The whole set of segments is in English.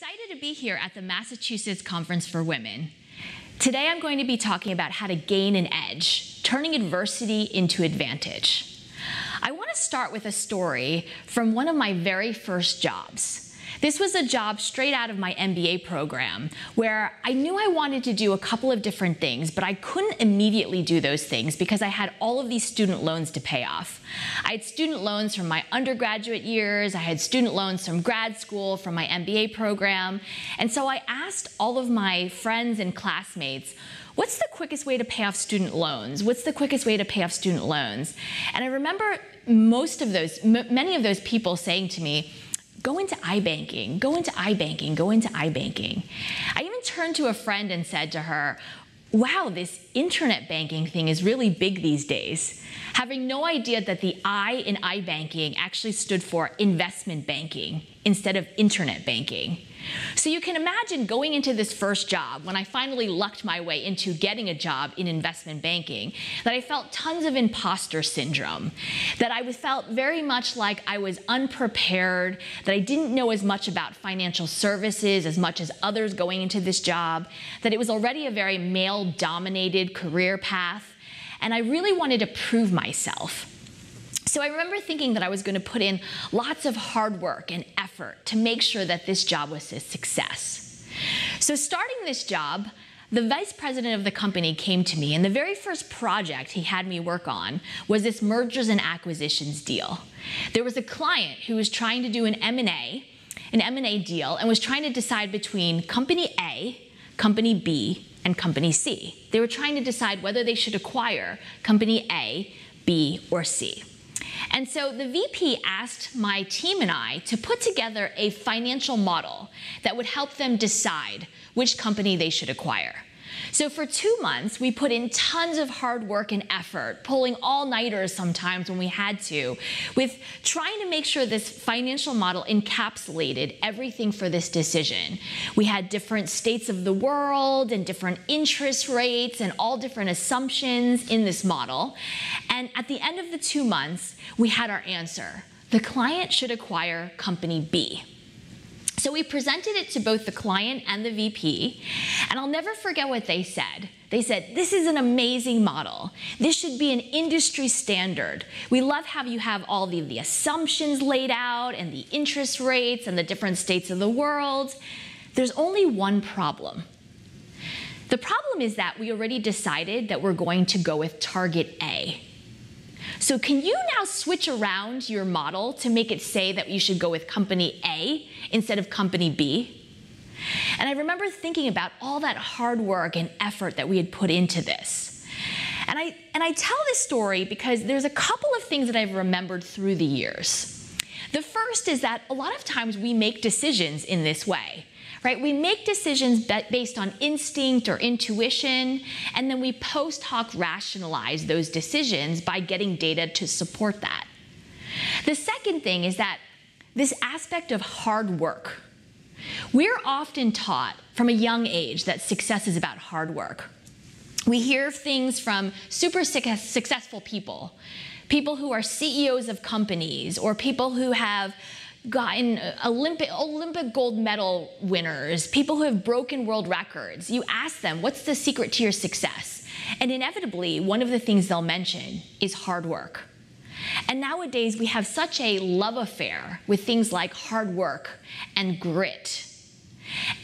excited to be here at the Massachusetts Conference for Women. Today I'm going to be talking about how to gain an edge, turning adversity into advantage. I want to start with a story from one of my very first jobs. This was a job straight out of my MBA program where I knew I wanted to do a couple of different things, but I couldn't immediately do those things because I had all of these student loans to pay off. I had student loans from my undergraduate years, I had student loans from grad school, from my MBA program, and so I asked all of my friends and classmates, what's the quickest way to pay off student loans? What's the quickest way to pay off student loans? And I remember many of those people saying to me, go into iBanking, go into iBanking, go into iBanking. I even turned to a friend and said to her, wow, this internet banking thing is really big these days, having no idea that the I in iBanking actually stood for investment banking instead of internet banking. So you can imagine going into this first job, when I finally lucked my way into getting a job in investment banking, that I felt tons of imposter syndrome, that I felt very much like I was unprepared, that I didn't know as much about financial services as much as others going into this job, that it was already a very male-dominated career path, and I really wanted to prove myself. So I remember thinking that I was going to put in lots of hard work and effort to make sure that this job was a success. So starting this job, the vice president of the company came to me, and the very first project he had me work on was this mergers and acquisitions deal. There was a client who was trying to do an M&A deal, and was trying to decide between company A, company B, and company C. They were trying to decide whether they should acquire company A, B, or C. And so the VP asked my team and I to put together a financial model that would help them decide which company they should acquire. So for 2 months, we put in tons of hard work and effort, pulling all-nighters sometimes when we had to, with trying to make sure this financial model encapsulated everything for this decision. We had different states of the world and different interest rates and all different assumptions in this model. And at the end of the 2 months, we had our answer. The client should acquire company B. So we presented it to both the client and the VP, and I'll never forget what they said. They said, this is an amazing model. This should be an industry standard. We love how you have all the assumptions laid out and the interest rates and the different states of the world. There's only one problem. The problem is that we already decided that we're going to go with target A. So can you now switch around your model to make it say that you should go with company A instead of company B? And I remember thinking about all that hard work and effort that we had put into this. And I tell this story because there's a couple of things that I've remembered through the years. The first is that a lot of times we make decisions in this way. Right? We make decisions based on instinct or intuition, and then we post hoc rationalize those decisions by getting data to support that. The second thing is that this aspect of hard work. We're often taught from a young age that success is about hard work. We hear things from super successful people, people who are CEOs of companies, or people who have gotten Olympic gold medal winners, people who have broken world records. You ask them, what's the secret to your success? And inevitably, one of the things they'll mention is hard work. And nowadays, we have such a love affair with things like hard work and grit.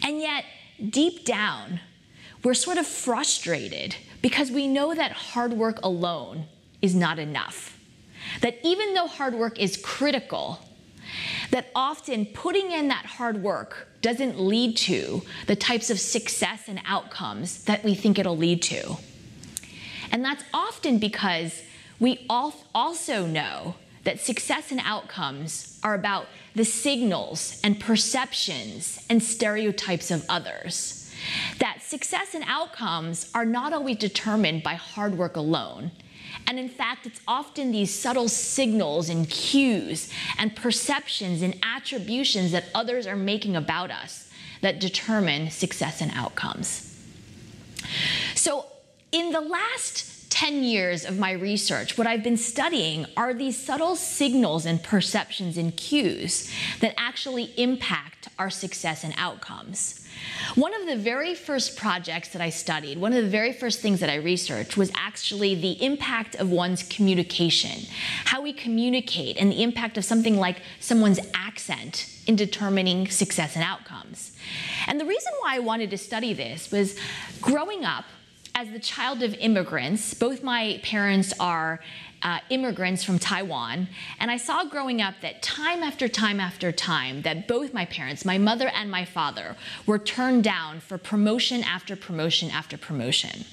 And yet, deep down, we're sort of frustrated because we know that hard work alone is not enough. That even though hard work is critical, that often putting in that hard work doesn't lead to the types of success and outcomes that we think it'll lead to. And that's often because we also know that success and outcomes are about the signals and perceptions and stereotypes of others. That success and outcomes are not always determined by hard work alone. And in fact, it's often these subtle signals and cues and perceptions and attributions that others are making about us that determine success and outcomes. So in the last 10 years of my research, what I've been studying are these subtle signals and perceptions and cues that actually impact our success and outcomes. One of the very first projects that I studied, one of the very first things that I researched was actually the impact of one's communication, how we communicate, and the impact of something like someone's accent in determining success and outcomes. And the reason why I wanted to study this was growing up as the child of immigrants. Both my parents are immigrants from Taiwan, and I saw growing up that time after time after time that both my parents, my mother and my father, were turned down for promotion after promotion after promotion.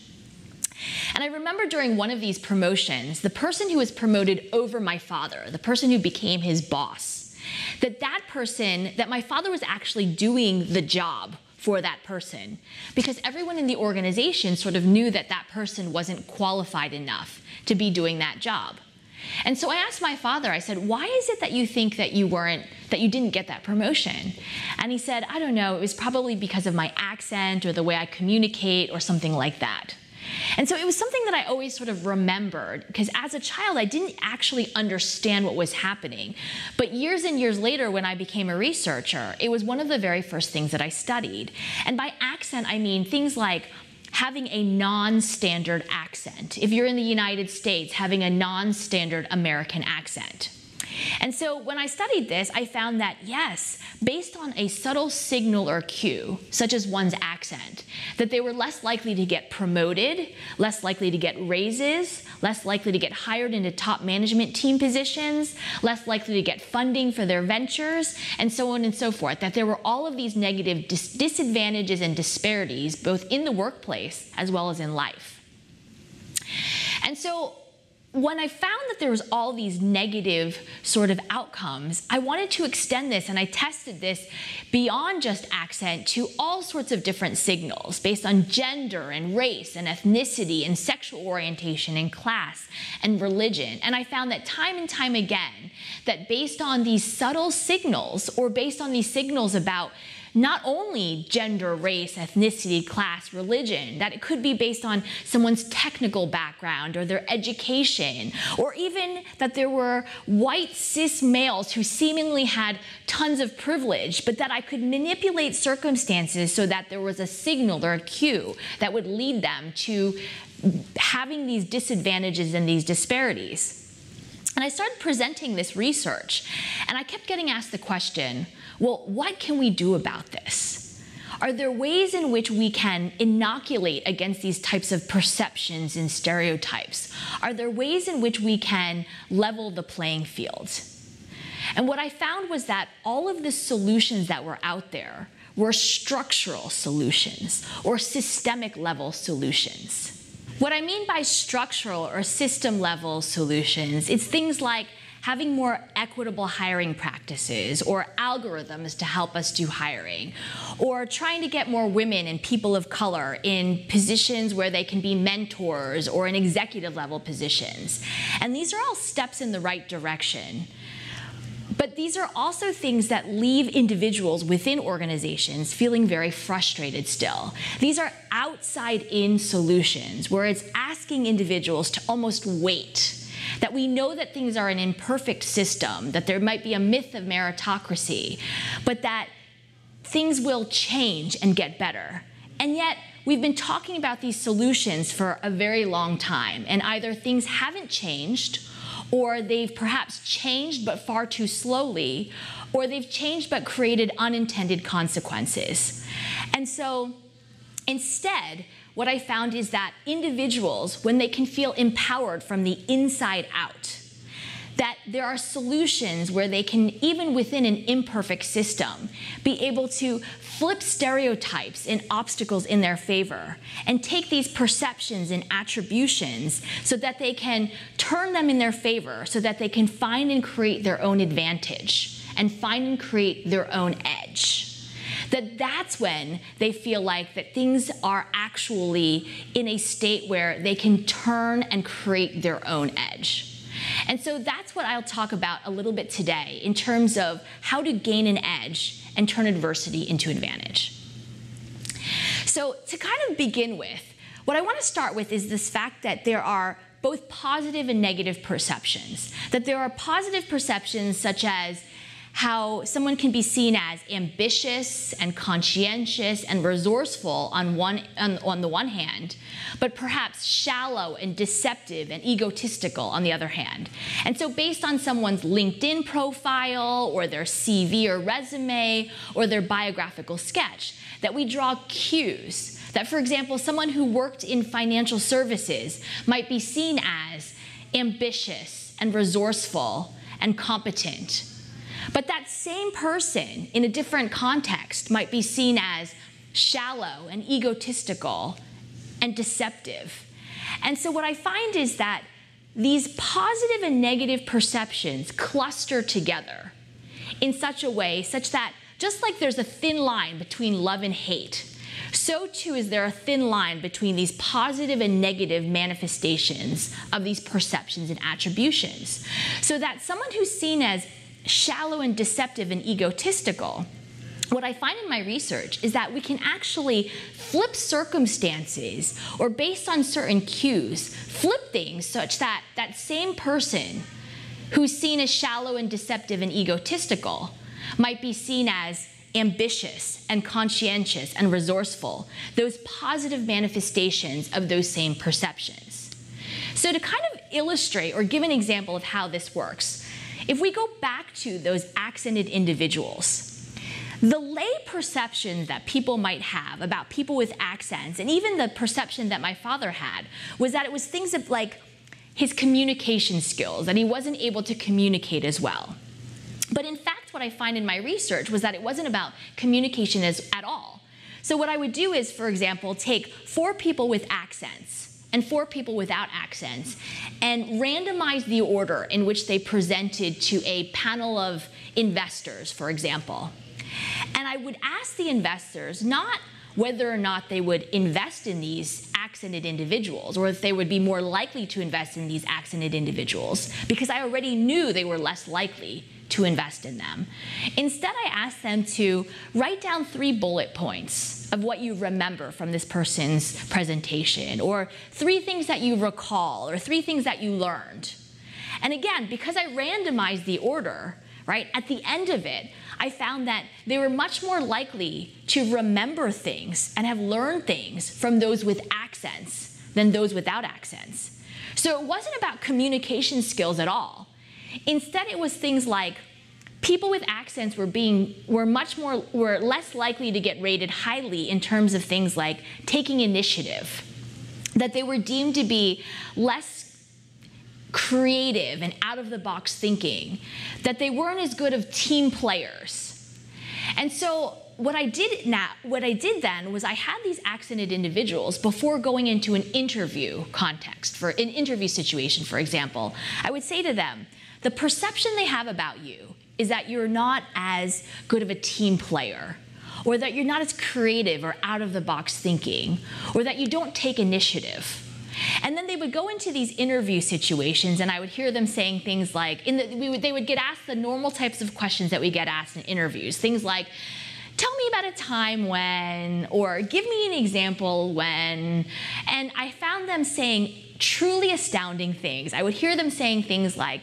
And I remember during one of these promotions, the person who was promoted over my father, the person who became his boss, that my father was actually doing the job for that person, because everyone in the organization sort of knew that that person wasn't qualified enough to be doing that job. And so I asked my father, I said, why is it that you think that you didn't get that promotion? And he said, I don't know, it was probably because of my accent or the way I communicate or something like that. And so it was something that I always sort of remembered, because as a child, I didn't actually understand what was happening. But years and years later, when I became a researcher, it was one of the very first things that I studied. And by accent, I mean things like having a non-standard accent. If you're in the United States, having a non-standard American accent. And so when I studied this, I found that yes, based on a subtle signal or cue, such as one's accent, that they were less likely to get promoted, less likely to get raises, less likely to get hired into top management team positions, less likely to get funding for their ventures, and so on and so forth. That there were all of these negative disadvantages and disparities, both in the workplace as well as in life. And so when I found that there was all these negative sort of outcomes, I wanted to extend this, and I tested this beyond just accent to all sorts of different signals based on gender and race and ethnicity and sexual orientation and class and religion. And I found that time and time again, that based on these subtle signals, or based on these signals about not only gender, race, ethnicity, class, religion, that it could be based on someone's technical background or their education, or even that there were white cis males who seemingly had tons of privilege, but that I could manipulate circumstances so that there was a signal or a cue that would lead them to having these disadvantages and these disparities. And I started presenting this research, and I kept getting asked the question, well, what can we do about this? Are there ways in which we can inoculate against these types of perceptions and stereotypes? Are there ways in which we can level the playing field? And what I found was that all of the solutions that were out there were structural solutions or systemic level solutions. What I mean by structural or system level solutions, it's things like having more equitable hiring practices or algorithms to help us do hiring, or trying to get more women and people of color in positions where they can be mentors or in executive level positions. And these are all steps in the right direction. But these are also things that leave individuals within organizations feeling very frustrated still. These are outside-in solutions where it's asking individuals to almost wait. That we know that things are an imperfect system, that there might be a myth of meritocracy, but that things will change and get better. And yet, we've been talking about these solutions for a very long time, and either things haven't changed, or they've perhaps changed but far too slowly, or they've changed but created unintended consequences. And so, instead, what I found is that individuals, when they can feel empowered from the inside out, that there are solutions where they can, even within an imperfect system, be able to flip stereotypes and obstacles in their favor and take these perceptions and attributions so that they can turn them in their favor, so that they can find and create their own advantage and find and create their own edge. That's when they feel like that things are actually in a state where they can turn and create their own edge. And so that's what I'll talk about a little bit today in terms of how to gain an edge and turn adversity into advantage. So to kind of begin with, what I want to start with is this fact that there are both positive and negative perceptions. That there are positive perceptions such as how someone can be seen as ambitious and conscientious and resourceful on the one hand, but perhaps shallow and deceptive and egotistical on the other hand. And so based on someone's LinkedIn profile or their CV or resume or their biographical sketch, that we draw cues. That, for example, someone who worked in financial services might be seen as ambitious and resourceful and competent. But that same person in a different context might be seen as shallow and egotistical and deceptive. And so what I find is that these positive and negative perceptions cluster together in such a way such that just like there's a thin line between love and hate, so too is there a thin line between these positive and negative manifestations of these perceptions and attributions. So that someone who's seen as shallow and deceptive and egotistical, what I find in my research is that we can actually flip circumstances or based on certain cues, flip things such that that same person who's seen as shallow and deceptive and egotistical might be seen as ambitious and conscientious and resourceful, those positive manifestations of those same perceptions. So to kind of illustrate or give an example of how this works, if we go back to those accented individuals, the lay perception that people might have about people with accents, and even the perception that my father had, was that it was things like his communication skills, that he wasn't able to communicate as well. But in fact, what I find in my research was that it wasn't about communication at all. So what I would do is, for example, take 4 people with accents and 4 people without accents and randomize the order in which they presented to a panel of investors, for example. And I would ask the investors not whether or not they would invest in these accented individuals or if they would be more likely to invest in these accented individuals, because I already knew they were less likely to invest in them. Instead, I asked them to write down 3 bullet points of what you remember from this person's presentation, or 3 things that you recall, or 3 things that you learned. And again, because I randomized the order, right, at the end of it, I found that they were much more likely to remember things and have learned things from those with accents than those without accents. So it wasn't about communication skills at all. Instead, it was things like people with accents were less likely to get rated highly in terms of things like taking initiative, that they were deemed to be less creative and out-of-the-box thinking, that they weren't as good of team players. And so what I did then was I had these accented individuals before going into an interview context, for an interview situation, for example. I would say to them, the perception they have about you is that you're not as good of a team player, or that you're not as creative or out-of-the-box thinking, or that you don't take initiative. And then they would go into these interview situations, and I would hear them saying things like, they would get asked the normal types of questions that we get asked in interviews, things like, tell me about a time when, or give me an example when. And I found them saying truly astounding things. I would hear them saying things like,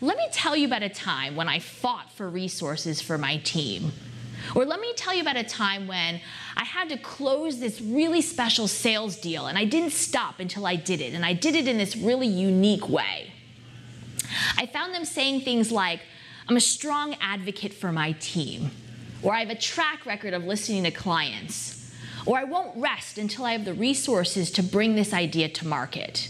let me tell you about a time when I fought for resources for my team. Or let me tell you about a time when I had to close this really special sales deal and I didn't stop until I did it, and I did it in this really unique way. I found them saying things like, I'm a strong advocate for my team, or I have a track record of listening to clients, or I won't rest until I have the resources to bring this idea to market.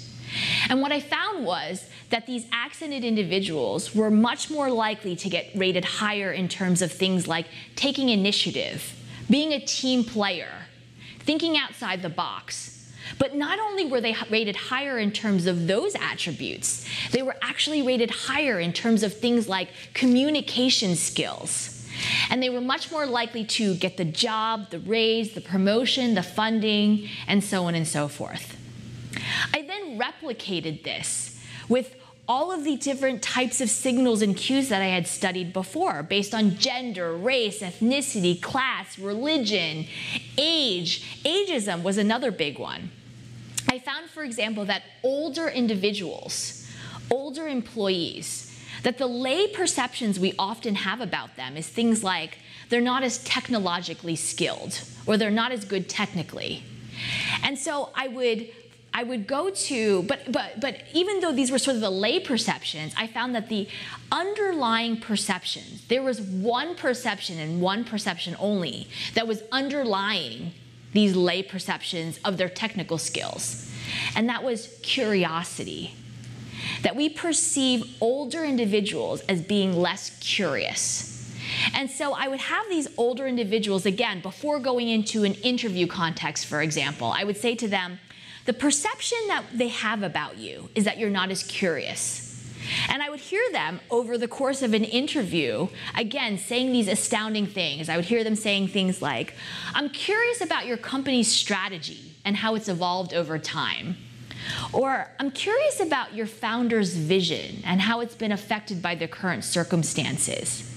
And what I found was that these accented individuals were much more likely to get rated higher in terms of things like taking initiative, being a team player, thinking outside the box. But not only were they rated higher in terms of those attributes, they were actually rated higher in terms of things like communication skills. And they were much more likely to get the job, the raise, the promotion, the funding, and so on and so forth. I then replicated this with all of the different types of signals and cues that I had studied before, based on gender, race, ethnicity, class, religion, age. Ageism was another big one. I found, for example, that older individuals, older employees, that the lay perceptions we often have about them is things like they're not as technologically skilled or they're not as good technically. And so I would go to, but even though these were sort of the lay perceptions, I found that the underlying perceptions, there was one perception and one perception only that was underlying these lay perceptions of their technical skills. And that was curiosity. That we perceive older individuals as being less curious. And so I would have these older individuals, again, before going into an interview context, for example, I would say to them, the perception that they have about you is that you're not as curious. And I would hear them over the course of an interview, again, saying these astounding things. I would hear them saying things like, I'm curious about your company's strategy and how it's evolved over time. Or, I'm curious about your founder's vision and how it's been affected by the current circumstances.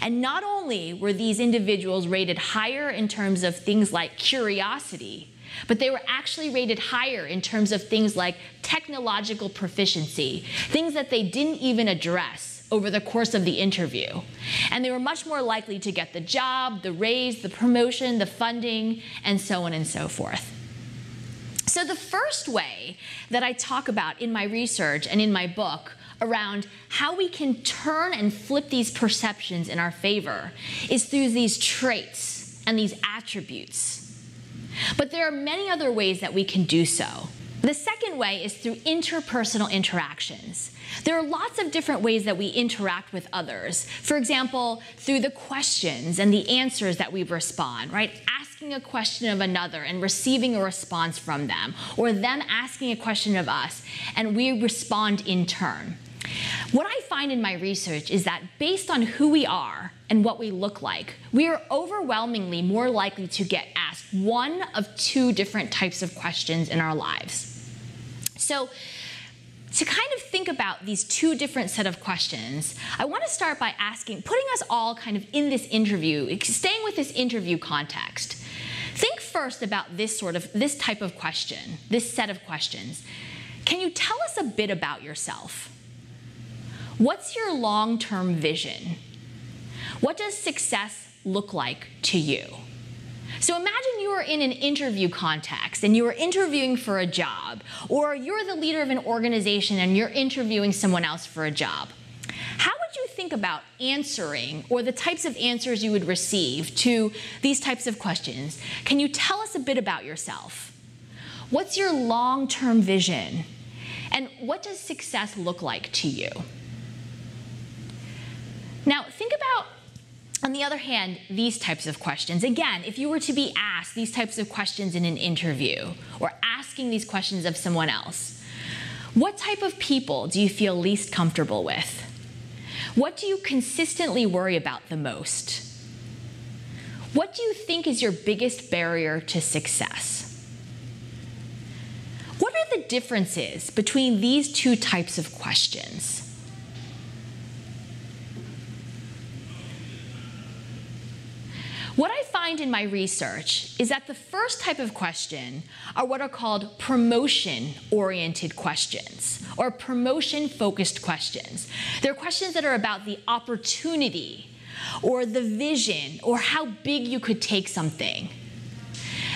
And not only were these individuals rated higher in terms of things like curiosity, but they were actually rated higher in terms of things like technological proficiency, things that they didn't even address over the course of the interview. And they were much more likely to get the job, the raise, the promotion, the funding, and so on and so forth. So the first way that I talk about in my research and in my book around how we can turn and flip these perceptions in our favor is through these traits and these attributes. But there are many other ways that we can do so. The second way is through interpersonal interactions. There are lots of different ways that we interact with others. For example, through the questions and the answers that we respond, right? Asking a question of another and receiving a response from them, or them asking a question of us and we respond in turn. What I find in my research is that based on who we are and what we look like, we are overwhelmingly more likely to get asked one of two different types of questions in our lives. So, to kind of think about these two different set of questions, I want to start by putting us all kind of in this interview, staying with this interview context. Think first about this type of question, this set of questions. Can you tell us a bit about yourself? What's your long-term vision? What does success look like to you? So imagine you are in an interview context and you are interviewing for a job, or you're the leader of an organization and you're interviewing someone else for a job. How would you think about answering, or the types of answers you would receive to these types of questions? Can you tell us a bit about yourself? What's your long-term vision? And what does success look like to you? Now, think about, on the other hand, these types of questions. Again, if you were to be asked these types of questions in an interview, or asking these questions of someone else, what type of people do you feel least comfortable with? What do you consistently worry about the most? What do you think is your biggest barrier to success? What are the differences between these two types of questions? What I find in my research is that the first type of question are what are called promotion-oriented questions, or promotion-focused questions. They're questions that are about the opportunity, or the vision, or how big you could take something.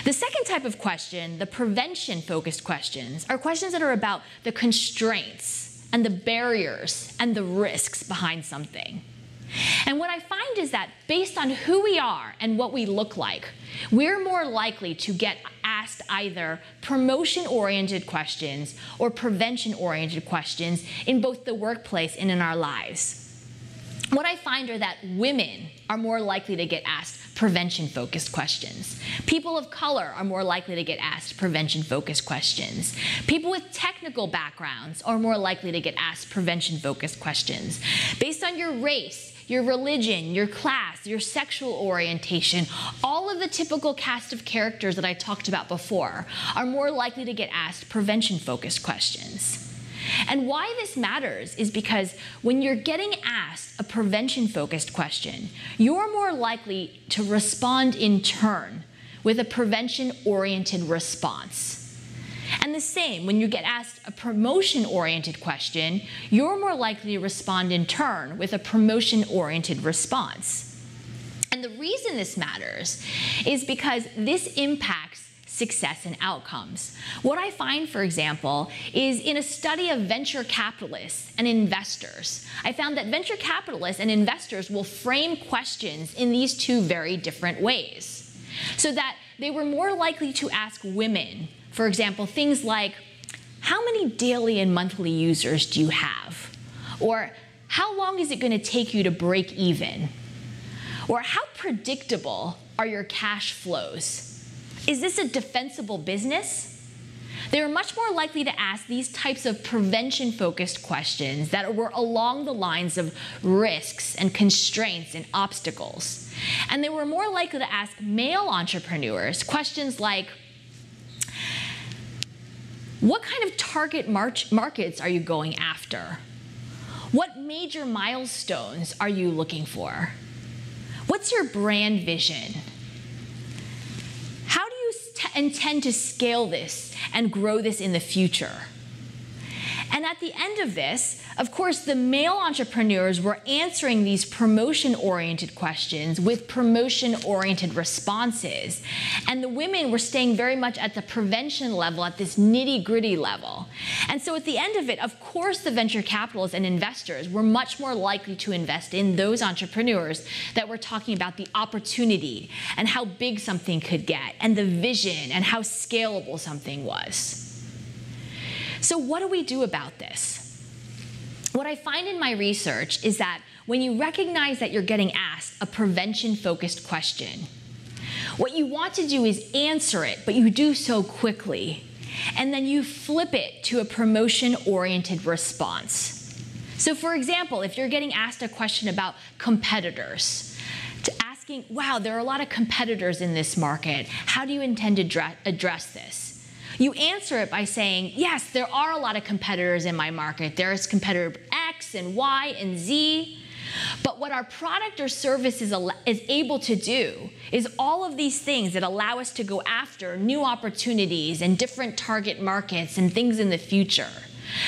The second type of question, the prevention-focused questions, are questions that are about the constraints and the barriers and the risks behind something. And what I find is that based on who we are and what we look like, we're more likely to get asked either promotion-oriented questions or prevention-oriented questions in both the workplace and in our lives. What I find are that women are more likely to get asked prevention-focused questions. People of color are more likely to get asked prevention-focused questions. People with technical backgrounds are more likely to get asked prevention-focused questions. Based on your race, your religion, your class, your sexual orientation, all of the typical cast of characters that I talked about before are more likely to get asked prevention-focused questions. And why this matters is because when you're getting asked a prevention-focused question, you're more likely to respond in turn with a prevention-oriented response. And the same, when you get asked a promotion-oriented question, you're more likely to respond in turn with a promotion-oriented response. And the reason this matters is because this impacts success and outcomes. What I find, for example, is in a study of venture capitalists and investors, I found that venture capitalists and investors will frame questions in these two very different ways. So that they were more likely to ask women, for example, things like, how many daily and monthly users do you have? Or how long is it going to take you to break even? Or how predictable are your cash flows? Is this a defensible business? They were much more likely to ask these types of prevention-focused questions that were along the lines of risks and constraints and obstacles. And they were more likely to ask male entrepreneurs questions like, what kind of target markets are you going after? What major milestones are you looking for? What's your brand vision? How do you intend to scale this and grow this in the future? And at the end of this, of course, the male entrepreneurs were answering these promotion-oriented questions with promotion-oriented responses. And the women were staying very much at the prevention level, at this nitty-gritty level. And so at the end of it, of course, the venture capitalists and investors were much more likely to invest in those entrepreneurs that were talking about the opportunity and how big something could get, and the vision and how scalable something was. So what do we do about this? What I find in my research is that when you recognize that you're getting asked a prevention-focused question, what you want to do is answer it, but you do so quickly, and then you flip it to a promotion-oriented response. So for example, if you're getting asked a question about competitors, asking, wow, there are a lot of competitors in this market, how do you intend to address this? You answer it by saying, yes, there are a lot of competitors in my market. There's competitor X and Y and Z. But what our product or service is able to do is all of these things that allow us to go after new opportunities and different target markets and things in the future.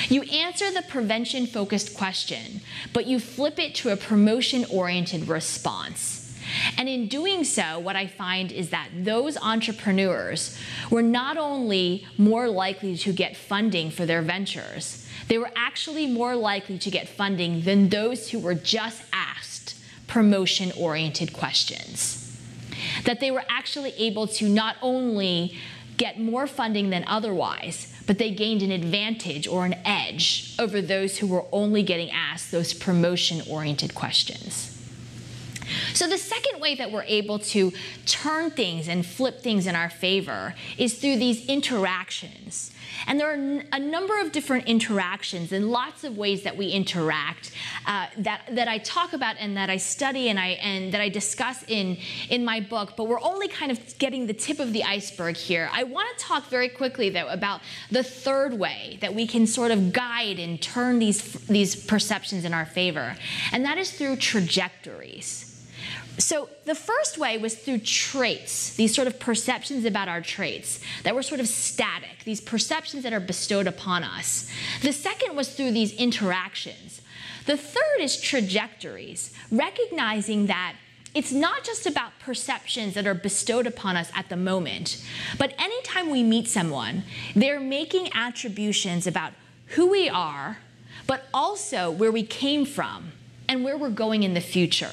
You answer the prevention-focused question, but you flip it to a promotion-oriented response. And in doing so, what I find is that those entrepreneurs were not only more likely to get funding for their ventures, they were actually more likely to get funding than those who were just asked promotion-oriented questions. That they were actually able to not only get more funding than otherwise, but they gained an advantage or an edge over those who were only getting asked those promotion-oriented questions. So the second way that we're able to turn things and flip things in our favor is through these interactions. And there are a number of different interactions and lots of ways that we interact that I talk about and that I study and that I discuss in my book, but we're only kind of getting the tip of the iceberg here. I want to talk very quickly, though, about the third way that we can sort of guide and turn these perceptions in our favor, and that is through trajectories. So the first way was through traits, these sort of perceptions about our traits that were sort of static, these perceptions that are bestowed upon us. The second was through these interactions. The third is trajectories, recognizing that it's not just about perceptions that are bestowed upon us at the moment, but anytime we meet someone, they're making attributions about who we are, but also where we came from and where we're going in the future.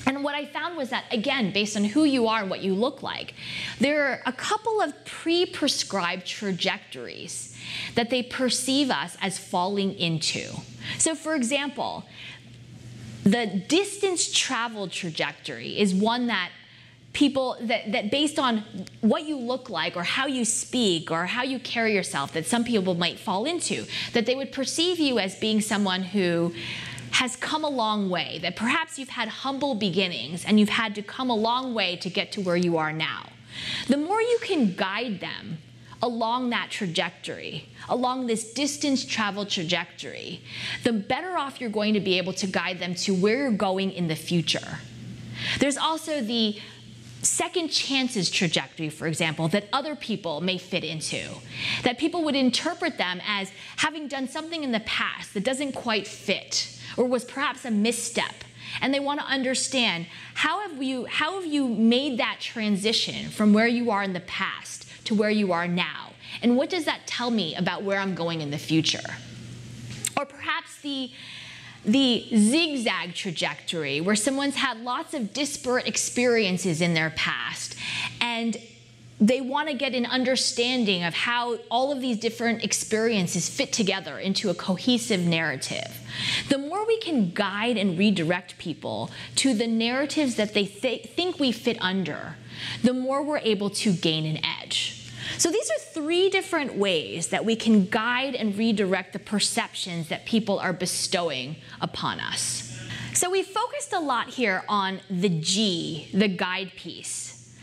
And what I found was that, again, based on who you are and what you look like, there are a couple of pre-prescribed trajectories that they perceive us as falling into. So for example, the distance traveled trajectory is one that people, that based on what you look like or how you speak or how you carry yourself, that some people might fall into, that they would perceive you as being someone who has come a long way, that perhaps you've had humble beginnings and you've had to come a long way to get to where you are now. The more you can guide them along that trajectory, along this distance traveled trajectory, the better off you're going to be able to guide them to where you're going in the future. There's also the second chances trajectory, for example, that other people may fit into. That people would interpret them as having done something in the past that doesn't quite fit or was perhaps a misstep. And they want to understand, how have you made that transition from where you are in the past to where you are now? And what does that tell me about where I'm going in the future? Or perhaps the zigzag trajectory, where someone's had lots of disparate experiences in their past, and they want to get an understanding of how all of these different experiences fit together into a cohesive narrative. The more we can guide and redirect people to the narratives that they think we fit under, the more we're able to gain an edge. So these are 3 different ways that we can guide and redirect the perceptions that people are bestowing upon us. So we focused a lot here on the G, the guide piece.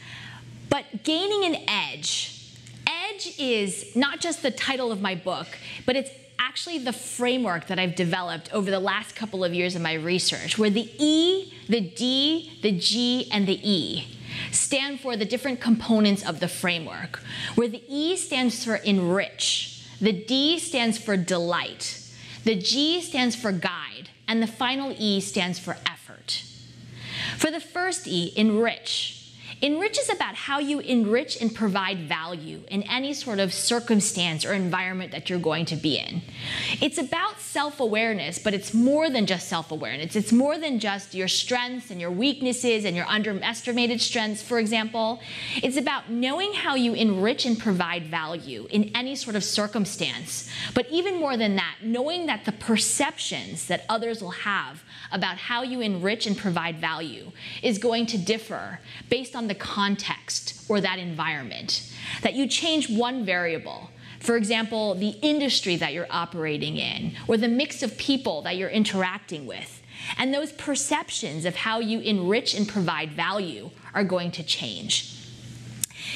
But gaining an edge. Edge is not just the title of my book, but it's actually the framework that I've developed over the last couple of years of my research, where the E, the D, the G, and the E stand for the different components of the framework, where the E stands for enrich, the D stands for delight, the G stands for guide, and the final E stands for effort. For the first E, enrich. Enrich is about how you enrich and provide value in any sort of circumstance or environment that you're going to be in. It's about self-awareness, but it's more than just self-awareness. It's more than just your strengths and your weaknesses and your underestimated strengths, for example. It's about knowing how you enrich and provide value in any sort of circumstance. But even more than that, knowing that the perceptions that others will have about how you enrich and provide value is going to differ based on the context or that environment. That you change one variable, for example, the industry that you're operating in, or the mix of people that you're interacting with, and those perceptions of how you enrich and provide value are going to change.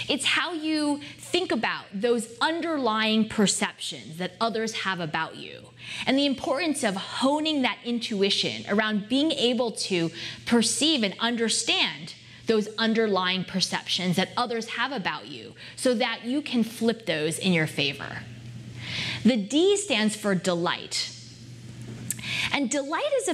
It's how you think about those underlying perceptions that others have about you, and the importance of honing that intuition around being able to perceive and understand those underlying perceptions that others have about you so that you can flip those in your favor. The D stands for delight. And delight is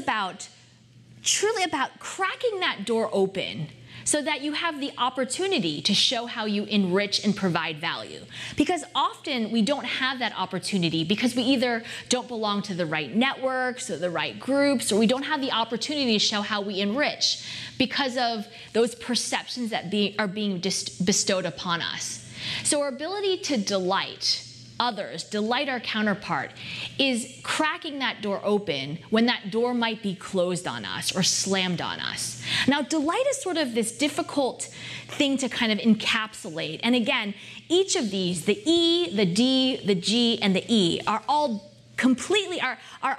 truly about cracking that door open so that you have the opportunity to show how you enrich and provide value. Because often we don't have that opportunity because we either don't belong to the right networks or the right groups, or we don't have the opportunity to show how we enrich because of those perceptions that are being bestowed upon us. So our ability to delight others, delight our counterpart, is cracking that door open when that door might be closed on us or slammed on us. Now, delight is sort of this difficult thing to kind of encapsulate. And again, each of these, the E, the D, the G, and the E, are all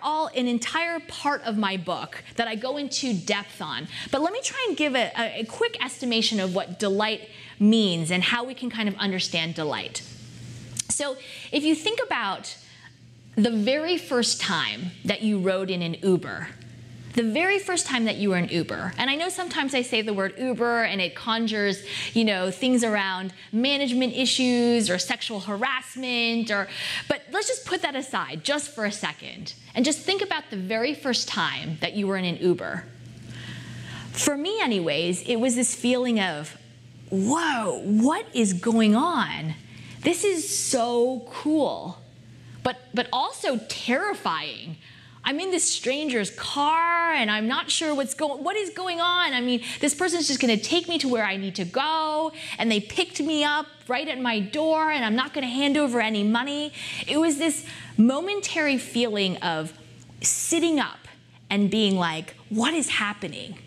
all an entire part of my book that I go into depth on. But let me try and give a quick estimation of what delight means and how we can kind of understand delight. So if you think about the very first time that you rode in an Uber, the very first time that you were in Uber, and I know sometimes I say the word Uber and it conjures, things around management issues or sexual harassment, but let's just put that aside just for a second and just think about the very first time that you were in an Uber. For me anyways, it was this feeling of, whoa, what is going on? This is so cool, but also terrifying. I'm in this stranger's car and I'm not sure what is going on. I mean, this person's just gonna take me to where I need to go, and they picked me up right at my door and I'm not gonna hand over any money. It was this momentary feeling of sitting up and being like, what is happening?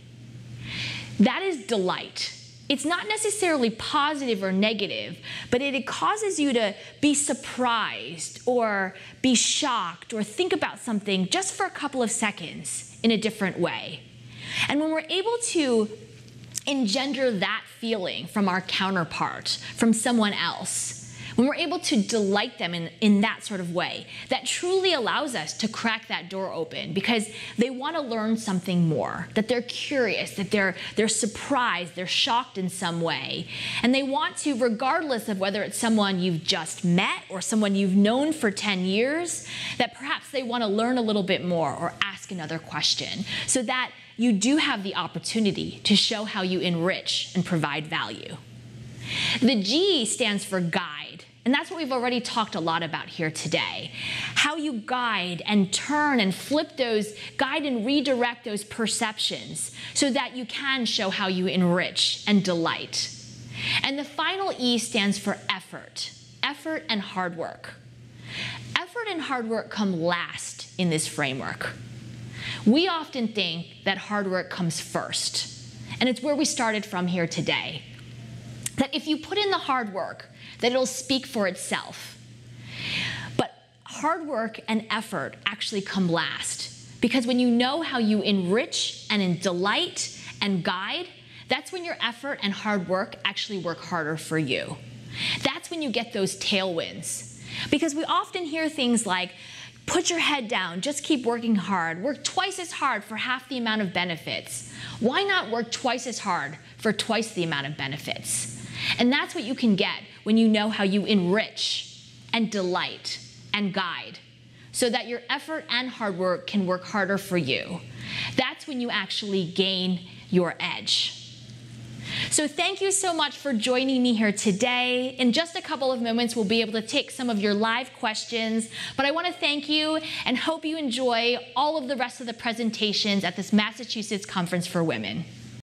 That is delight. It's not necessarily positive or negative, but it causes you to be surprised or be shocked or think about something just for a couple of seconds in a different way. And when we're able to engender that feeling from our counterpart, from someone else, when we're able to delight them in that sort of way, that truly allows us to crack that door open because they want to learn something more, that they're curious, that they're surprised, they're shocked in some way. And they want to, regardless of whether it's someone you've just met or someone you've known for 10 years, that perhaps they want to learn a little bit more or ask another question so that you do have the opportunity to show how you enrich and provide value. The G stands for guide, and that's what we've already talked a lot about here today. How you guide and turn and flip those, guide and redirect those perceptions so that you can show how you enrich and delight. And the final E stands for effort, effort and hard work. Effort and hard work come last in this framework. We often think that hard work comes first, and it's where we started from here today. That if you put in the hard work, that it'll speak for itself. But hard work and effort actually come last, because when you know how you enrich and delight and guide, that's when your effort and hard work actually work harder for you. That's when you get those tailwinds. Because we often hear things like, put your head down, just keep working hard, work twice as hard for half the amount of benefits. Why not work twice as hard for twice the amount of benefits? And that's what you can get when you know how you enrich and delight and guide so that your effort and hard work can work harder for you. That's when you actually gain your edge. So thank you so much for joining me here today. In just a couple of moments, we'll be able to take some of your live questions, but I want to thank you and hope you enjoy all of the rest of the presentations at this Massachusetts Conference for Women.